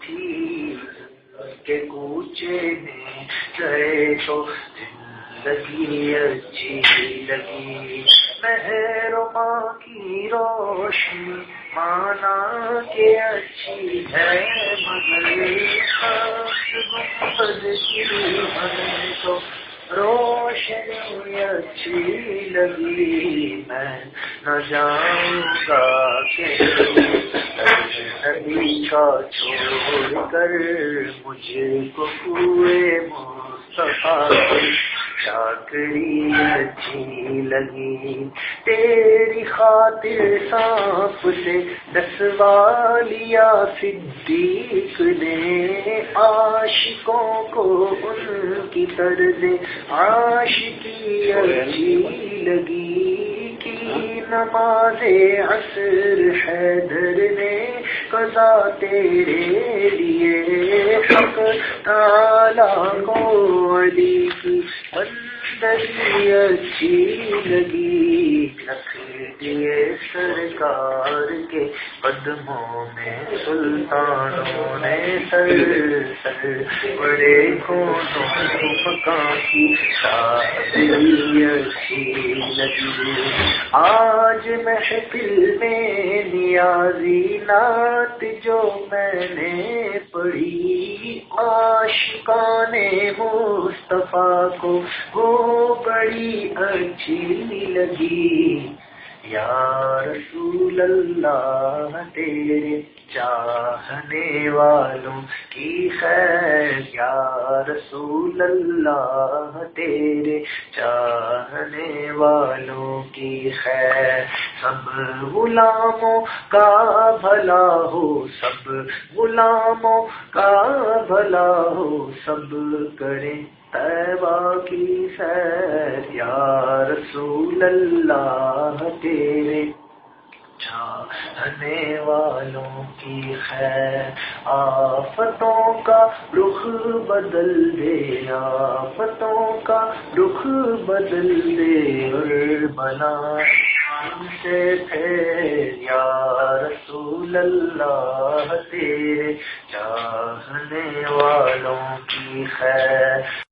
تھی کے کوچے میں گئے تو زندگی اچھی لگی، مہر و ماں کی روشنی مانا کہ اچھی ہے، مگر گنبد کی ہمیں تو روشنی اچھی لگی، میں نہ جاؤں گا کہ نبی کا چھوڑ کر مجھ کو کوئے مصطفیٰ کی چاکری اچھی لگی، تیری خاطر سانپ سے ڈسوا لیا صدیق نے، عاشقوں کو ان کی طرز عاشقی اچھی لگی، کی نماز عصر حیدر نے قضا تیرے لیے، حق تعالیٰ کو علی کی بندگی اچھی لگی، رکھ دیے سرکار کے قدموں میں سلطانوں نے سر بڑے کونوں مکان کی شادی اچھی لگی، آج محفل میں نیازی نعت جو میں نے پڑھی، عاشقان مصطفیٰ کو وہ بڑی اچھی لگی، یا رسول اللہ تیرے چاہنے والوں کی خیر، یا رسول اللہ تیرے چاہنے والوں کی خیر، سب غلاموں کا بھلا ہو، سب غلاموں کا بھلا ہو، سب کریں طیبہ کی سیر، یا رسول اللہ تیرے چاہنے والوں کی خیر، آفتوں کا رخ بدل دے، آفتوں کا رخ بدل دے، اور بنا ان سے پھر، یا رسول اللہ تیرے چاہنے والوں کی خیر،